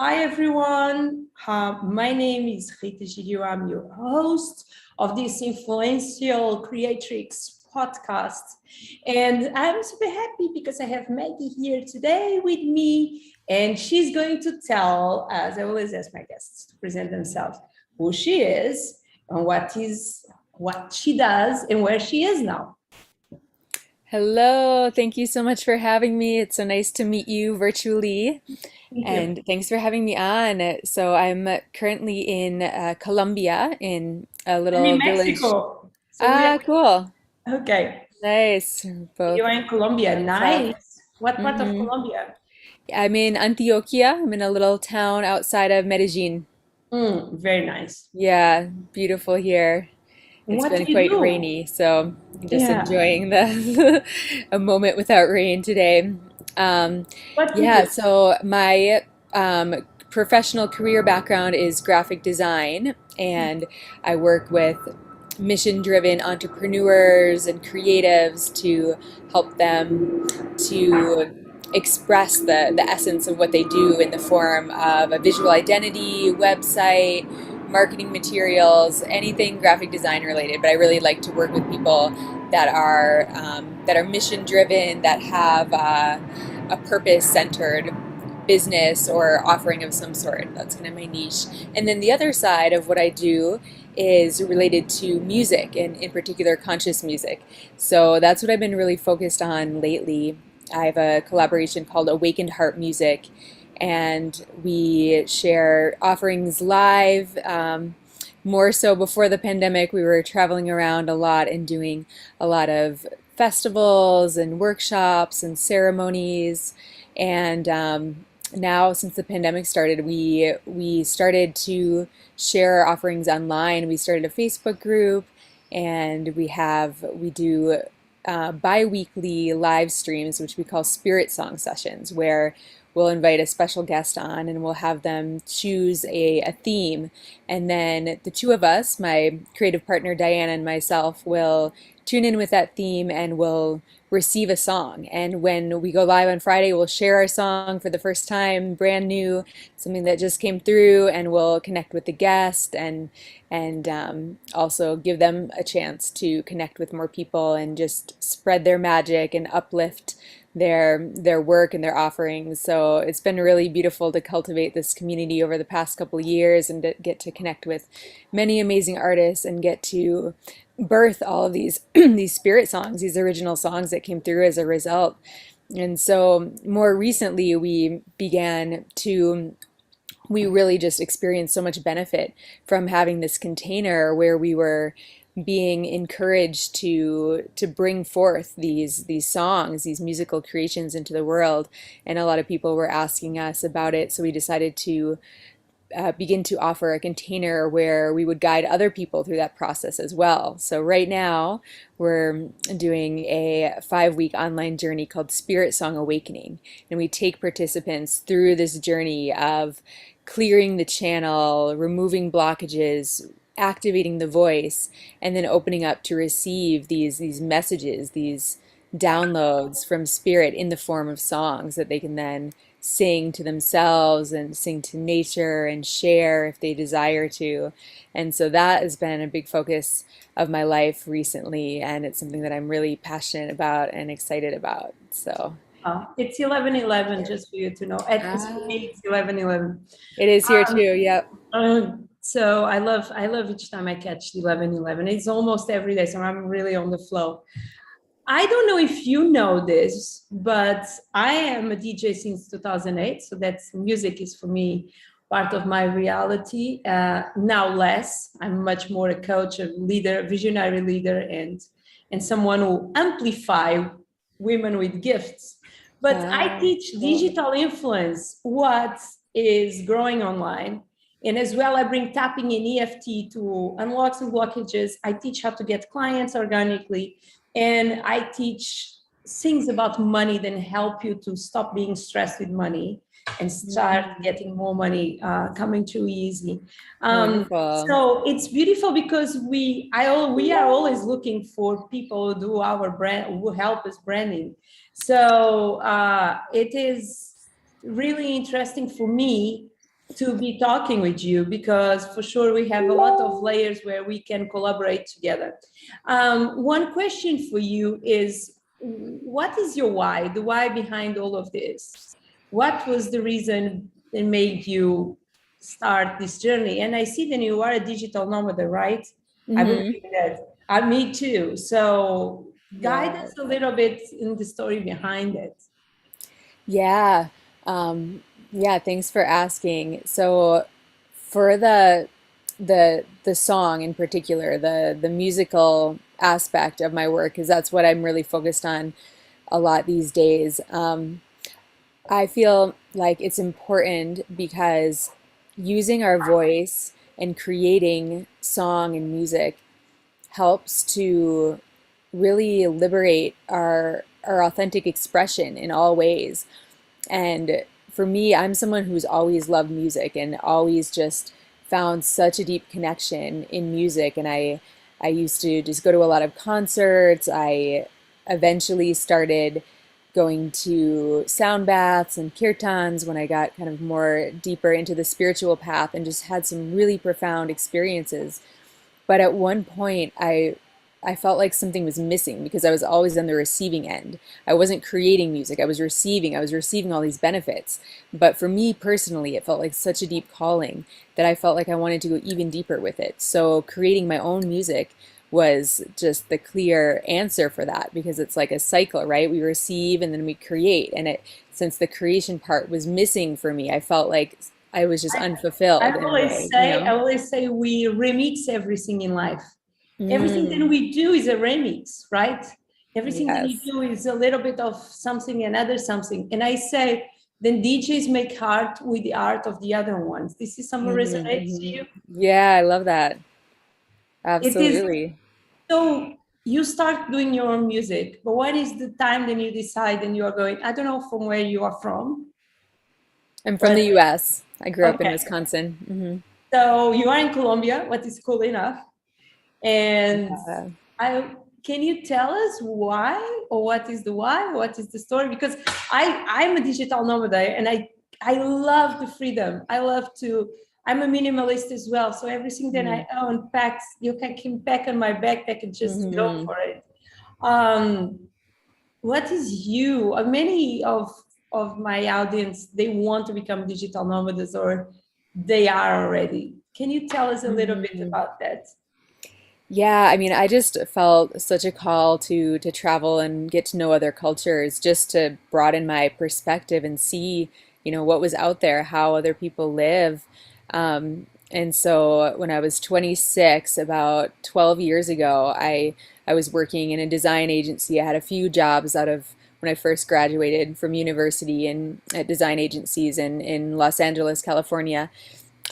Hi, everyone. My name is Rita Egidio. I'm your host of this influential Creatrix Podcast. And I'm super happy because I have Maggie here today with me. And she's going to tell, as I always ask my guests to present themselves, who she is and what she does and where she is now. Hello, thank you so much for having me. It's so nice to meet you virtually, Thank you. and thanks for having me on. So I'm currently in Colombia in a I'm little in village. Mexico. So we are Ah, cool. okay. Nice. You Both are in Colombia. south. Nice. What part of hmm Colombia? I'm in Antioquia. I'm in a little town outside of Medellin. Very nice. Yeah, beautiful here. It's What do been you quite do? rainy, so I'm just Yeah. enjoying the a moment without rain today. Um, What do you yeah, do? so my professional career background is graphic design, and I work with mission-driven entrepreneurs and creatives to help them to express the essence of what they do in the form of a visual identity, website, marketing materials, anything graphic design related. But I really like to work with people that are mission driven, that have a purpose centered business or offering of some sort. That's kind of my niche. And then the other side of what I do is related to music, and in particular conscious music. So that's what I've been really focused on lately. I have a collaboration called Awakened Heart Music, and we share offerings live. More so before the pandemic, we were traveling around a lot and doing a lot of festivals and workshops and ceremonies. And now, since the pandemic started, we started to share our offerings online. We started a Facebook group, and we do bi-weekly live streams, which we call spirit song sessions, where we'll invite a special guest on and we'll have them choose a theme. And then the two of us, my creative partner Diana and myself, will tune in with that theme and we'll receive a song. And when we go live on Friday, we'll share our song for the first time, brand new, something that just came through, and we'll connect with the guest and also give them a chance to connect with more people and just spread their magic and uplift their work and their offerings. So it's been really beautiful to cultivate this community over the past couple of years and to get to connect with many amazing artists and get to birth all of these these spirit songs, these original songs that came through as a result. And so more recently we really just experienced so much benefit from having this container where we were being encouraged to bring forth these songs, these musical creations into the world. And a lot of people were asking us about it, so we decided to begin to offer a container where we would guide other people through that process as well. So right now we're doing a 5-week online journey called Spirit Song Awakening, and we take participants through this journey of clearing the channel, removing blockages, activating the voice, and then opening up to receive these messages, these downloads from spirit in the form of songs that they can then sing to themselves and sing to nature and share if they desire to. And so that has been a big focus of my life recently, and it's something that I'm really passionate about and excited about. So It's 11:11, just for you to know. At least for ah, me, it's 11:11. it is here too. Yep. So I love each time I catch 11:11. It's almost every day, so I'm really on the flow. I don't know if you know this, but I am a DJ since 2008. So that's music is for me part of my reality. Now less. I'm much more a coach, a leader, visionary leader, and someone who amplify women with gifts. But I Ah, teach cool. digital influence, what is growing online. And as well, I bring tapping in EFT to unlock some blockages. I teach how to get clients organically, and I teach things about money that help you to stop being stressed with money and start Mhm. getting more money coming too easy. Wonderful. So it's beautiful because we are always looking for people who do our brand, who help us branding. So it is really interesting for me to be talking with you, because for sure we have a lot of layers where we can collaborate together. One question for you is, what is your why, the why behind all of this? What was the reason that made you start this journey? And I see that you are a digital nomad, right? I Hmm. believe that. Me too. So guide Yeah. us a little bit in the story behind it. Yeah. Um, yeah, thanks for asking. So for the song in particular, the musical aspect of my work, because that's what I'm really focused on a lot these days. I feel like it's important because using our voice and creating song and music helps to really liberate our authentic expression in all ways. And for me, I'm someone who's always loved music and always just found such a deep connection in music. And I used to just go to a lot of concerts. I eventually started going to sound baths and kirtans when I got kind of more deeper into the spiritual path and just had some really profound experiences. But at one point, I felt like something was missing because I was always on the receiving end. I wasn't creating music, I was receiving. I was receiving all these benefits. But for me personally, it felt like such a deep calling that I felt like I wanted to go even deeper with it. So creating my own music was just the clear answer for that, because it's like a cycle, right? We receive and then we create. And it, since the creation part was missing for me, I felt like I was just I unfulfilled in a always way, you say, I know? always say we remix everything in life. Everything that Mm, we do is a remix, right? Everything that you yes. do is a little bit of something, another something. And I say, then DJs make art with the art of the other ones. This is something Mhm, resonates to mhm. you. Yeah, I love that. It is. Absolutely. So you start doing your own music, but what is the time then you decide and you are going? I don't know from where you are from, I'm from the but US. I grew up in okay. Wisconsin. So you are in Colombia, what is cool enough. And Yeah. I can you tell us why, or what is the why? What is the story? Because I'm a digital nomad and I love the freedom. I love to. I'm a minimalist as well. So everything that Mhm, I own packs, you can pack on my backpack and just go mhm. for it. Um, what is you? Many of my audience, they want to become digital nomads or they are already. Can you tell us a little bit Mhm. about that? Yeah, I mean, I just felt such a call to travel and get to know other cultures, just to broaden my perspective and see, what was out there, how other people live. And so when I was 26, about 12 years ago, I was working in a design agency. I had a few jobs out of when I first graduated from university and at design agencies in Los Angeles, California.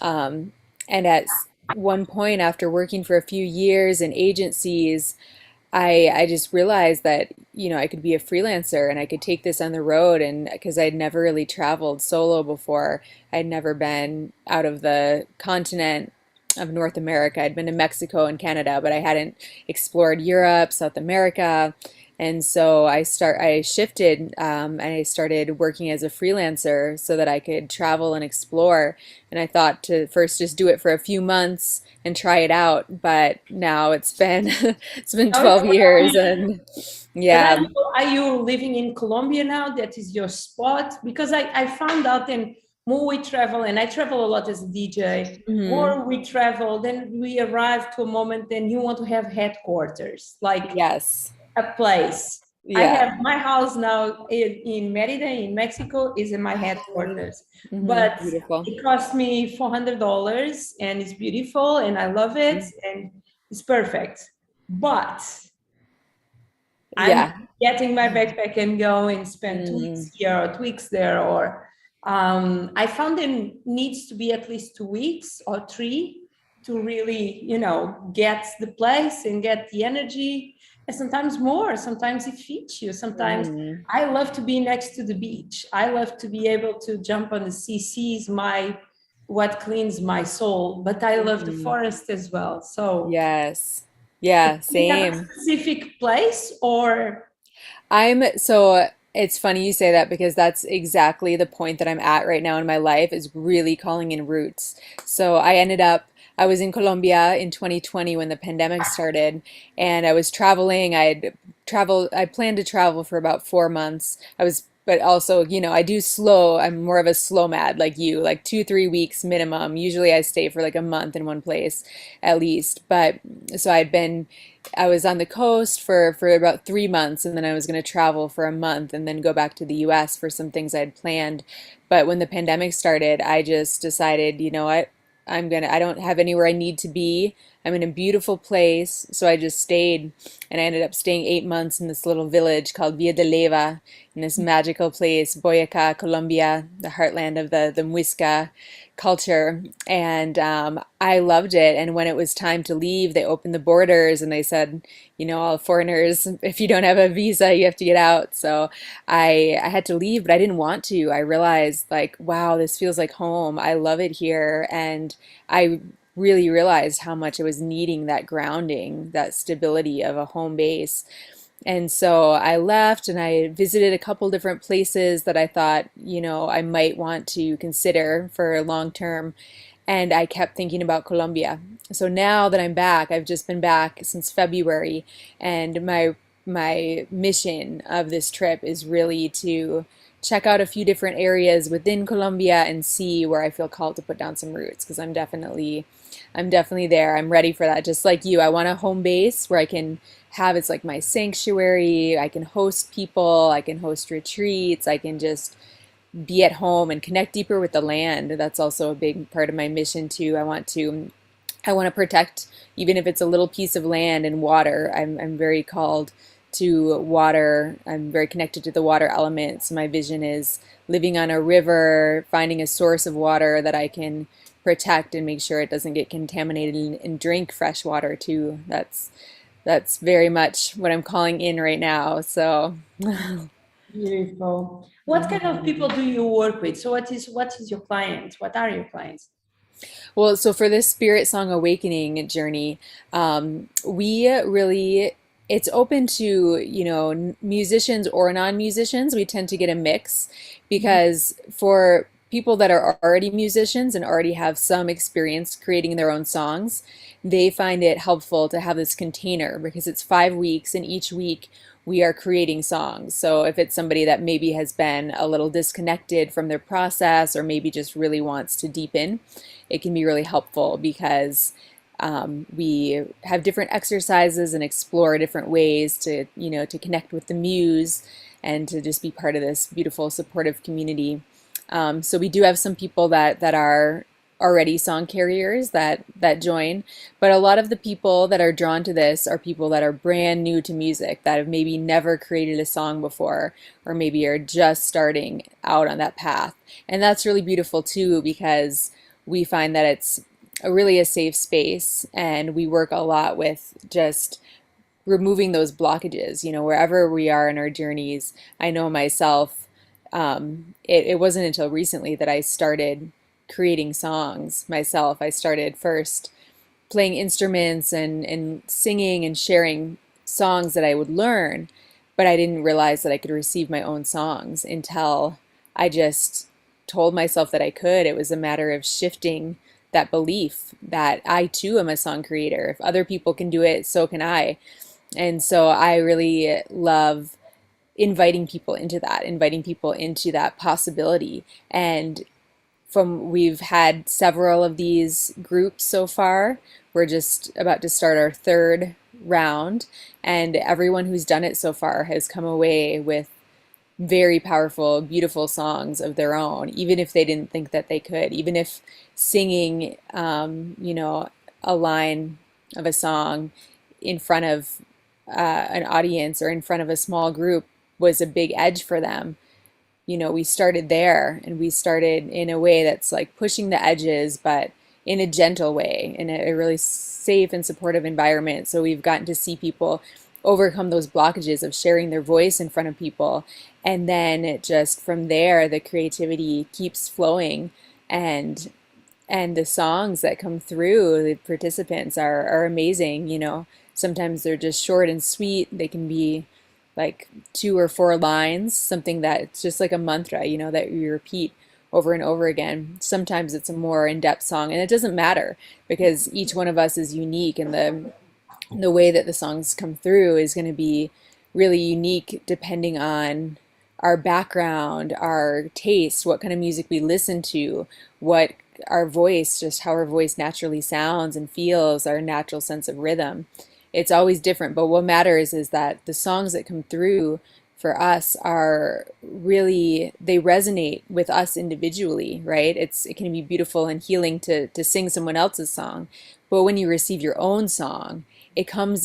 Um, and at one point, after working for a few years in agencies, I just realized that, I could be a freelancer and I could take this on the road. And because I'd never really traveled solo before, I'd never been out of the continent of North America. I'd been to Mexico and Canada, but I hadn't explored Europe, South America. And so I shifted, and I started working as a freelancer so that I could travel and explore. And I thought to first just do it for a few months and try it out, but now it's been it's been Now it's 12 years and And yeah. are you living in Colombia now? That is your spot? Because I found out and more we travel, and I travel a lot as a DJ, Mhm. more we travel, then we arrive to a moment, then you want to have headquarters, like Yes. a place. I Yeah. have my house now in Merida, in Mexico, is in my headquarters. But Beautiful. it cost me $400 and it's beautiful and I love it and it's perfect. But I'm Yeah. getting my backpack and go and spend 2 weeks Mm. here or 2 weeks there. Or I found it needs to be at least 2 weeks or three to really, get the place and get the energy. And sometimes more, sometimes it fits you. Sometimes Mhm. I love to be next to the beach. I love to be able to jump on the sea. Sea is what cleans my soul, but I love the Mhm. forest as well. So Yes. Yeah, do you have a same. specific place or I'm so It's funny you say that because that's exactly the point that I'm at right now in my life is really calling in roots. So I was in Colombia in 2020 when the pandemic started, and I was traveling. I planned to travel for about 4 months. But also, I do slow. I'm more of a slow mad like you, like 2, 3 weeks minimum. Usually I stay for like a month in one place at least. But so I was on the coast for about 3 months, and then I was going to travel for a month and then go back to the US for some things I had planned. But when the pandemic started, I just decided, you know what? I don't have anywhere I need to be. I'm in a beautiful place. So I just stayed, and I ended up staying 8 months in this little village called Villa de Leyva, in this magical place, Boyacá, Colombia, the heartland of the Muisca culture. And I loved it. And when it was time to leave, they opened the borders and they said, all foreigners, if you don't have a visa, you have to get out. So I had to leave, but I didn't want to. I realized, like, wow, this feels like home. I love it here. And I really realized how much I was needing that grounding, that stability of a home base. And so I left and I visited a couple different places that I thought, I might want to consider for long term. And I kept thinking about Colombia. So now that I'm back, I've just been back since February, and my mission of this trip is really to check out a few different areas within Colombia and see where I feel called to put down some roots, because I'm definitely there. I'm ready for that. Just like you, I want a home base where I can have, it's like my sanctuary. I can host people, I can host retreats, I can just be at home and connect deeper with the land. That's also a big part of my mission too. I want to protect, even if it's a little piece of land and water. I'm very called to water. I'm very connected to the water element. So my vision is living on a river, finding a source of water that I can protect and make sure it doesn't get contaminated, and drink fresh water too. That's very much what I'm calling in right now. So Beautiful. What kind of people do you work with? So what is your client? What are your clients? Well, so for this Spirit Song Awakening journey, we really, it's open to, musicians or non-musicians. We tend to get a mix because for people that are already musicians and already have some experience creating their own songs, they find it helpful to have this container because it's 5 weeks, and each week we are creating songs. So if it's somebody that maybe has been a little disconnected from their process or maybe just really wants to deepen, it can be really helpful because we have different exercises and explore different ways to connect with the muse and to just be part of this beautiful supportive community. So we do have some people that are already song carriers that join, but a lot of the people that are drawn to this are people that are brand new to music, that have maybe never created a song before, or maybe are just starting out on that path. And that's really beautiful too, because we find that it's really a safe space, and we work a lot with just removing those blockages, wherever we are in our journeys. I know myself, it wasn't until recently that I started creating songs myself. I started first playing instruments and singing and sharing songs that I would learn, but I didn't realize that I could receive my own songs until I just told myself that I could. It was a matter of shifting that belief that I too am a song creator. If other people can do it, so can I. And so I really love inviting people into that possibility. And we've had several of these groups so far. We're just about to start our third round, and everyone who's done it so far has come away with very powerful, beautiful songs of their own, even if they didn't think that they could, even if singing, a line of a song in front of an audience or in front of a small group was a big edge for them. We started there, and we started in a way that's like pushing the edges, but in a gentle way, in a really safe and supportive environment. So we've gotten to see people overcome those blockages of sharing their voice in front of people. And then just from there, the creativity keeps flowing, and the songs that come through the participants are amazing. Sometimes they're just short and sweet. They can be like 2 or 4 lines, something that it's just like a mantra, that you repeat over and over again. Sometimes it's a more in-depth song, and it doesn't matter because each one of us is unique, and the way that the songs come through is going to be really unique depending on our background, our taste, what kind of music we listen to, what our voice, just how our voice naturally sounds and feels, our natural sense of rhythm. It's always different, but what matters is that the songs that come through for us are really, they resonate with us individually, right? It can be beautiful and healing to sing someone else's song, but when you receive your own song, it comes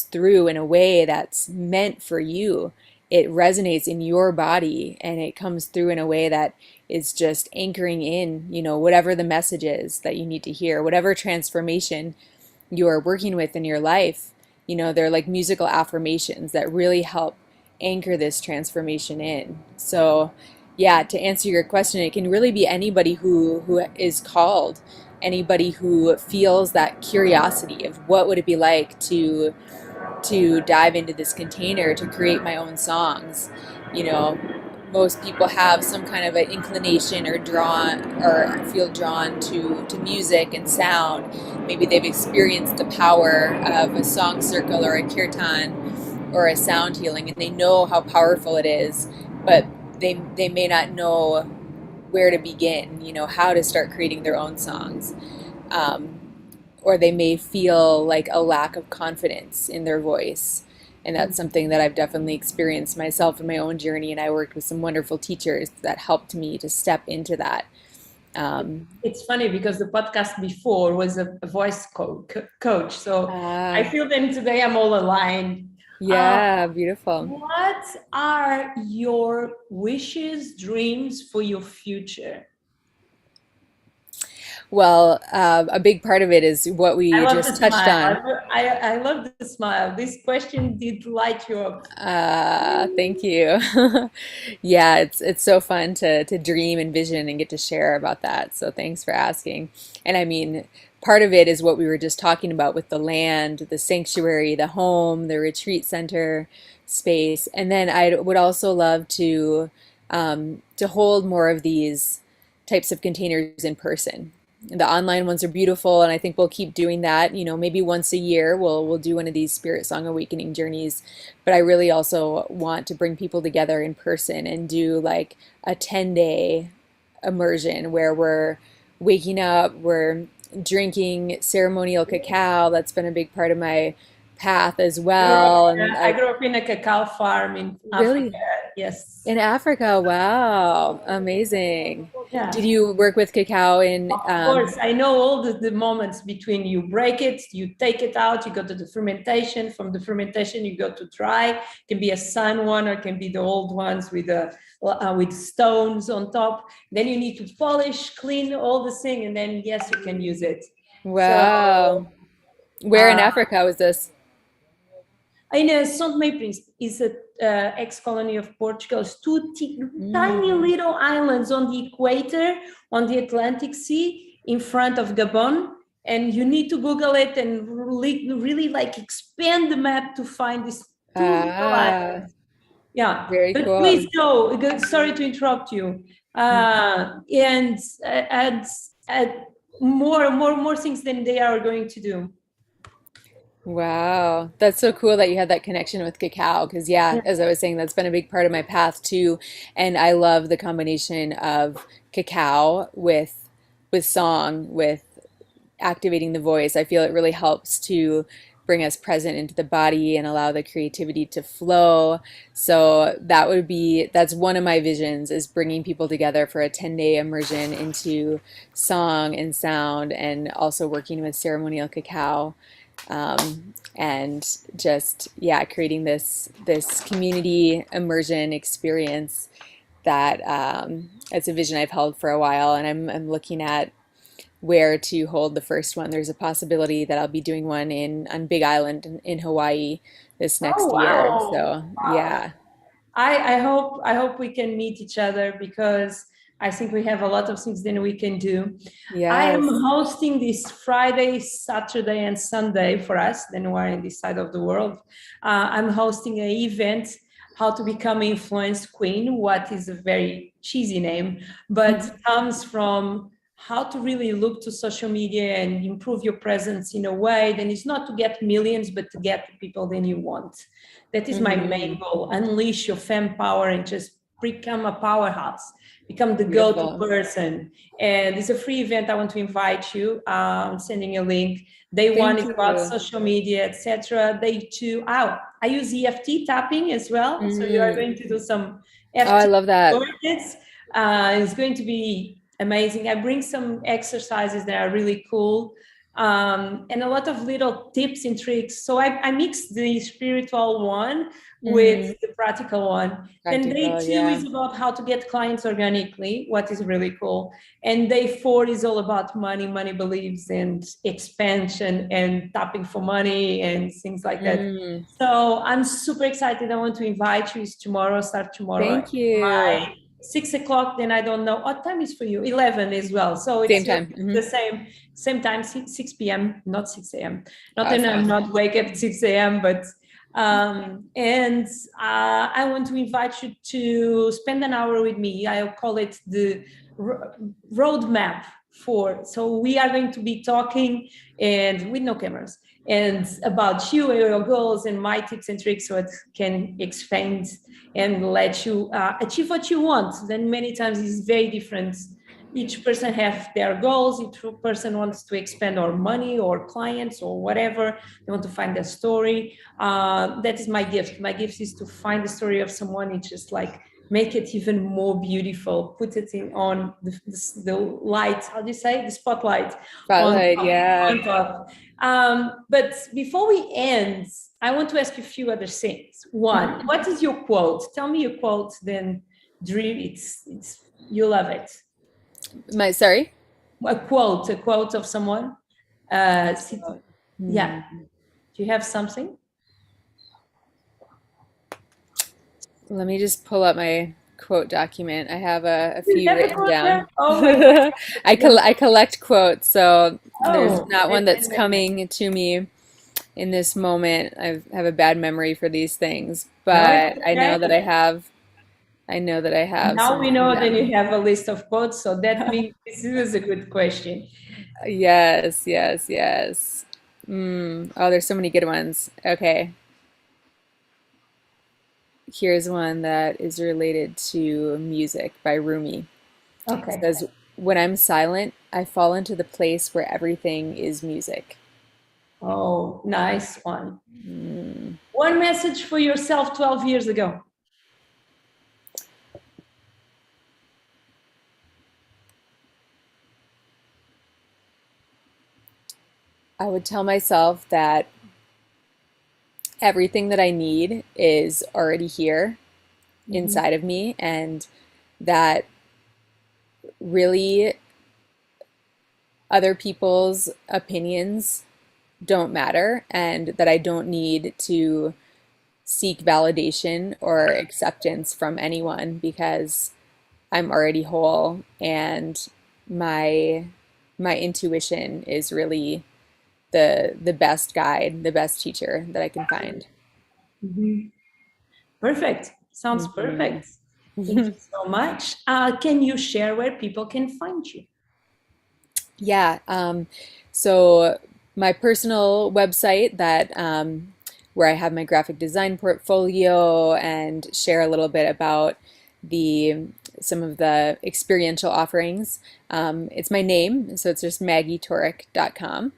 through in a way that's meant for you. It resonates in your body, and it comes through in a way that is just anchoring in, whatever the message is that you need to hear, whatever transformation you are working with in your life. They're like musical affirmations that really help anchor this transformation in. So yeah, to answer your question, it can really be anybody who is called, anybody who feels that curiosity of what would it be like to dive into this container to create my own songs. Most people have some kind of an inclination or feel drawn to music and sound. Maybe they've experienced the power of a song circle or a kirtan or a sound healing, and they know how powerful it is, but they may not know where to begin, how to start creating their own songs. Or they may feel like a lack of confidence in their voice. And that's something that I've definitely experienced myself in my own journey. And I worked with some wonderful teachers that helped me to step into that. It's funny because the podcast before was a voice coach. So I feel that today I'm all aligned. Yeah, beautiful. What are your wishes, dreams for your future? Well, a big part of it is what we just touched on. I love the smile. This question did light you up. Thank you. Yeah, it's so fun to dream and vision and get to share about that. So thanks for asking. And I mean, part of it is what we were just talking about with the land, the sanctuary, the home, the retreat center space. And then I would also love to hold more of these types of containers in person. The online ones are beautiful, and I think we'll keep doing that. Maybe once a year we'll do one of these Spirit Song Awakening journeys. But I really also want to bring people together in person and do like a 10-day immersion where we're waking up, we're drinking ceremonial cacao. That's been a big part of my path as well. I grew up in a cacao farm in Really? Africa. Yes. In Africa, wow, amazing. Yeah. Did you work with cacao in? Of course, I know all the moments between you break it, you take it out, you go to the fermentation. From the fermentation, you go to dry. It can be a sun one, or it can be the old ones with stones on top. Then you need to polish, clean all the thing, and then yes, you can use it. Wow. Where in Africa was this? In São Tomé e Príncipe is an ex-colony of Portugal. It's two tiny little islands on the equator, on the Atlantic Sea, in front of Gabon. And you need to Google it and really like expand the map to find these two little islands. Yeah, very but cool. Please go. Sorry to interrupt you. And add more things than they are going to do. Wow, that's so cool that you had that connection with cacao. Because yeah, as I was saying, that's been a big part of my path too. And I love the combination of cacao with song, with activating the voice. I feel it really helps to bring us present into the body and allow the creativity to flow. So that's one of my visions, is bringing people together for a 10-day immersion into song and sound, and also working with ceremonial cacao. And just creating this community immersion experience that it's a vision I've held for a while, and I'm looking at where to hold the first one. There's a possibility that I'll be doing one on Big Island in Hawaii this next year. So yeah. I hope we can meet each other, because I think we have a lot of things that we can do. I am Yes. hosting this Friday, Saturday, and Sunday for us, then we're in this side of the world. I'm hosting an event, How to Become Influence Queen, what is a very cheesy name, but comes from how to really look to social media and improve your presence in a way that is not to get millions, but to get the people that you want. That is my main goal. Unleash your femme power and just become a powerhouse, become the go-to Beautiful. person. And it's a free event. I want to invite you. I'm sending a link. Day one Thank is about you. social media, etc. Day two, I use EFT tapping as well. So you are going to do some Oh, I EFT love that. courses. It's going to be amazing. I bring some exercises that are really cool. And a lot of little tips and tricks. So I mix the spiritual one with the practical one. Then day Practical, two yeah. is about how to get clients organically, what is really cool. And day four is all about money, money beliefs, and expansion and tapping for money and things like that. So I'm super excited. I want to invite you. It's tomorrow, start tomorrow. Thank you. 6 o'clock, then I don't know what time is for you. 11 as well. So Same it's time. the same time, 6 p.m., not 6 a.m. Not that Awesome. I'm not wake up at 6 a.m., but and I want to invite you to spend an hour with me. I'll call it the roadmap for. So we are going to be talking and with no cameras and about you and your goals and my tips and tricks so it can expand and let you achieve what you want. Then many times it's very different. Each person have their goals. Each person wants to expand or money or clients or whatever. They want to find their story. That is my gift. My gift is to find the story of someone and just like make it even more beautiful. Put it on the light. How do you say? The spotlight. Spotlight, On top. But before we end, I want to ask you a few other things. One, what is your quote? Tell me your quote, then dream. It's you love it. Sorry? A quote of someone. Yeah. Do you have something? Let me just pull up my quote document. I have a few written down. Oh, I collect quotes, so there's not one that's coming to me in this moment. I have a bad memory for these things, but I know that I have. Now we know that you have a list of quotes, so that means this is a good question. Yes, yes, yes. Oh, there's so many good ones. Okay. Here's one that is related to music by Rumi. It Okay. says, when I'm silent, I fall into the place where everything is music. Oh, nice one. One message for yourself 12 years ago. I would tell myself that everything that I need is already here inside of me, and that really other people's opinions don't matter, and that I don't need to seek validation or acceptance from anyone because I'm already whole, and my intuition is really the best guide, the best teacher that I can find. Perfect. Sounds perfect. Thank you so much. Can you share where people can find you? Yeah. So my personal website where I have my graphic design portfolio and share a little bit about some of the experiential offerings. It's my name, so it's just MaggieTaurick.com.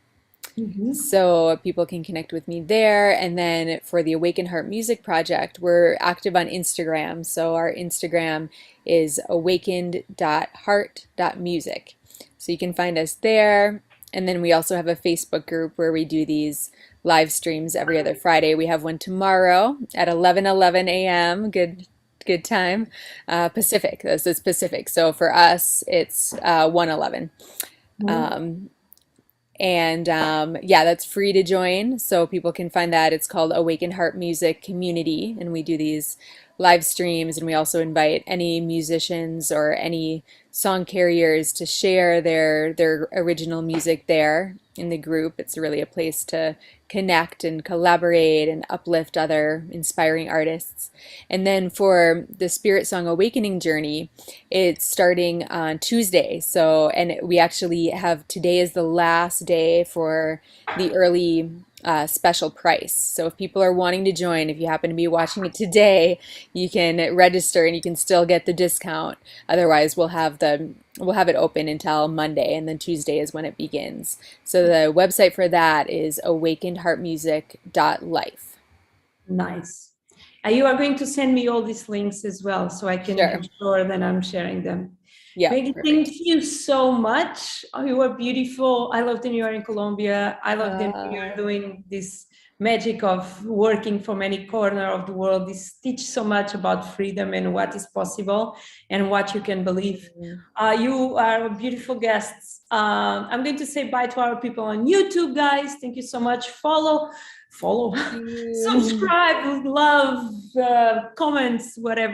So people can connect with me there. And then for the Awaken Heart Music Project, we're active on Instagram. So our Instagram is awakened.heart.music. So you can find us there. And then we also have a Facebook group where we do these live streams every other Friday. We have one tomorrow at 11:11 a.m. Good time. Pacific. This is Pacific. So for us, it's 1:11. And yeah, that's free to join, so people can find that. It's called Awaken Heart Music Community, and we do these live streams, and we also invite any musicians or any song carriers to share their original music there in the group. It's really a place to connect and collaborate and uplift other inspiring artists. And then for the Spirit Song Awakening journey, it's starting on Tuesday. So, and we actually have, today is the last day for the early special price. So if people are wanting to join, if you happen to be watching it today, you can register and you can still get the discount. Otherwise, we'll have it open until Monday, and then Tuesday is when it begins. So the website for that is awakenedheartmusic.life. Nice. You are going to send me all these links as well, so I can make sure that I'm sharing them. Yeah. Maggie, thank you so much. Oh, you are beautiful. I love that you are in Colombia. I love that you are doing this magic of working from any corner of the world. This teach so much about freedom and what is possible and what you can believe. You are beautiful guests. I'm going to say bye to our people on YouTube, guys. Thank you so much. Follow, subscribe, love, comments, whatever.